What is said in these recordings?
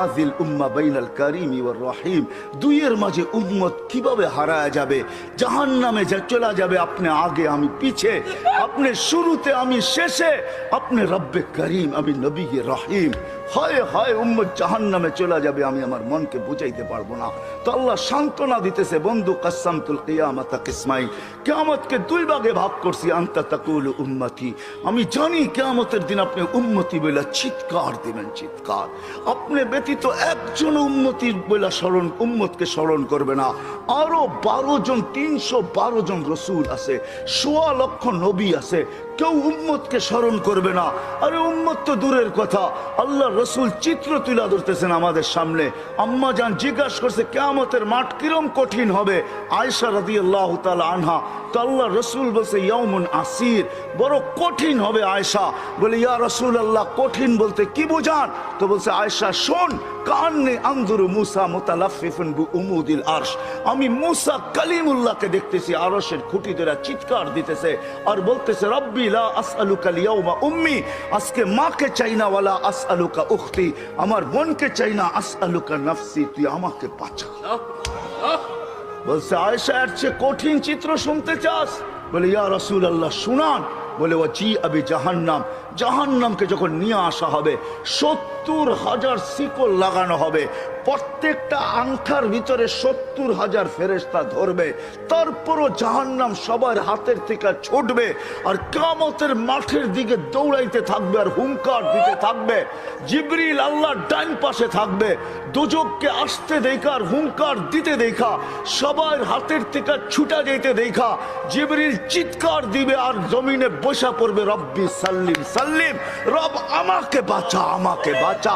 আজিল উম্মা বাইনাল কারিমি ওয়ার রহিম, দুইয়ের মাঝে উম্মত কিভাবে হারায় যাবে, জাহান্নামে যা চলে যাবে, আপনি আগে আমি পিছে, আপনি শুরুতে আমি শেষে, আপনি রব্বে করিম আমি নবী রহিম। হায় হায় উম্মত জাহান্নামে চলে যাবে, আমি আমার মনকে বুঝাইতে পারবো না। তো আল্লাহ সান্ত্বনা দিতেছে, বন্ধু কাসসামতুল কিয়ামাতা কিসমাইন, কিয়ামতকে দুই ভাগে ভাগ করছি, আনতা তাকুলু উম্মতি, আমি জানি কিয়ামতের দিন আপনি উম্মতি বলে চিৎকার দিবেন, চিৎকার। আপনি ব্যতীত একজন উম্মতির বলে স্মরণ, উম্মতকে স্মরণ করবে না। আরো 12 জন, 312 জন রসুল আছে, 1.25 লক্ষ নবী আছে, কেউ উম্মতকে স্মরণ করবে না। আরে উম্মত তো দূরের কথা, আল্লাহ রসুল চিত্র তুলে ধরতেছেন আমাদের সামনে। আম্মা জান জিজ্ঞাসা করছে কিয়ামতের মাঠ কিরম কঠিন হবে, আয়েশা রাদিয়াল্লাহু তাআলা আনহা। তো আল্লাহ রসুল বলছে ইয়াউমুন আসির, বড় কঠিন হবে। আয়েশা বলে ইয়া রাসূলুল্লাহ কঠিন বলতে কি বোঝান? তো বলছে আয়েশা শোন, কান্নে আনজুরু মুসা মুতালাফফিফুন বিউমুদিল আরশ, আমি মুসা কালিমুল্লাহকে দেখতেছি আরশের খুঁটি ধরে চিৎকার দিতেছে আর বলতেছে রব্বি লা আসআলুকা লিয়াউমা উম্মি, আজকে মাকে চাই না, ওয়ালা আসআলুকা উখতি, আমার বোনকে চাই না, আসআলুকা নাফসি, তুই আমাকে বাঁচা। বলছে আয়েশা এর চেয়ে কঠিন চিত্র শুনতে চাস? বলে ইয়া রাসূলুল্লাহ শুনান। বলে ওয়াজি আবি জাহান্নাম, জাহান্নামকে যখন নিয়ে আসা হবে 70,000 শিকল লাগানো হবে, প্রত্যেকটা আংটার ভিতরে 70,000 ফেরেশতা ধরবে, তারপরও জাহান্নাম সবার হাতের থেকে ছুটবে আর কিয়ামতের মাঠের দিকে দৌড়াইতে থাকবে আর হুঙ্কার দিতে থাকবে। জিবরিল আল্লাহর ডান পাশে থাকবে, দোজখকে আসতে দেখা আর হুঙ্কার দিতে দেখা, সবার হাতের থেকে ছুটা যেতে দেখা জিবরিল চিৎকার দিবে আর জমিনে বসা পড়বে রব্বি সাল্লিম সাল্লিম, রব আমাকে বাঁচা, আমাকে বাঁচা।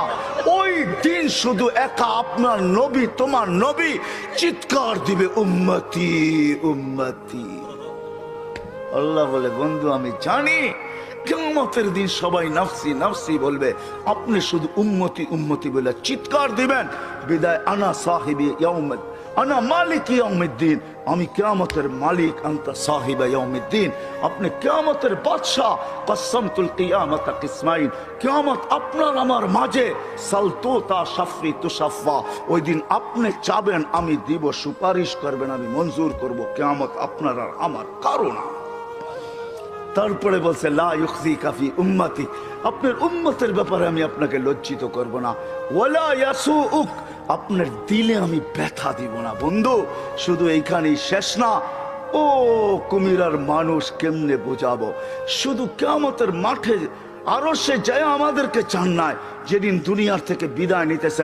ওই দিন শুধু একা আপনার নবী, তোমার নবী চিৎকার দিবে উম্মতি উম্মতি। আল্লাহ বলে বন্ধু আমি জানি কিয়ামতের দিন সবাই নাফসি নাফসি বলবে, আপনি শুধু উম্মতি উম্মতি বলে চিৎকার দিবেন। বিদায় আনা সাহিবি ইয়াউমিদ, আনা মালিক ইয়াউমিদ্দিন, আমি কিয়ামতের মালিক, আনতা সাহিবা ইয়াউমিদ্দিন, আপনি কিয়ামতের বাদশা। কাসসামতুল কিয়ামাতা কিসমাইন, কিয়ামত আপনার আমার মাঝে, সালতুতা শাফি তুশাফা, ওই দিন আপনি চাবেন আমি দিব, সুপারিশ করবেন আমি মঞ্জুর করব, কিয়ামত আপনার আর আমার কারো না। তারপরে বলছে লা ইউখজিকা ফি উম্মতি, আপনার উম্মতের ব্যাপারে আমি আপনাকে লজ্জিত করব না। ওয়ালা ইয়াসুউক, আপনার দিলে আমি ব্যথা দিব না। বন্ধু শুধু এইখানেই শেষ না, ও কুমিরার মানুষ কেমনে বোঝাবো, শুধু কিয়ামতের মাঠে আরো সে যায় আমাদেরকে চান নাই, যেদিন দুনিয়ার থেকে বিদায় নিতেছে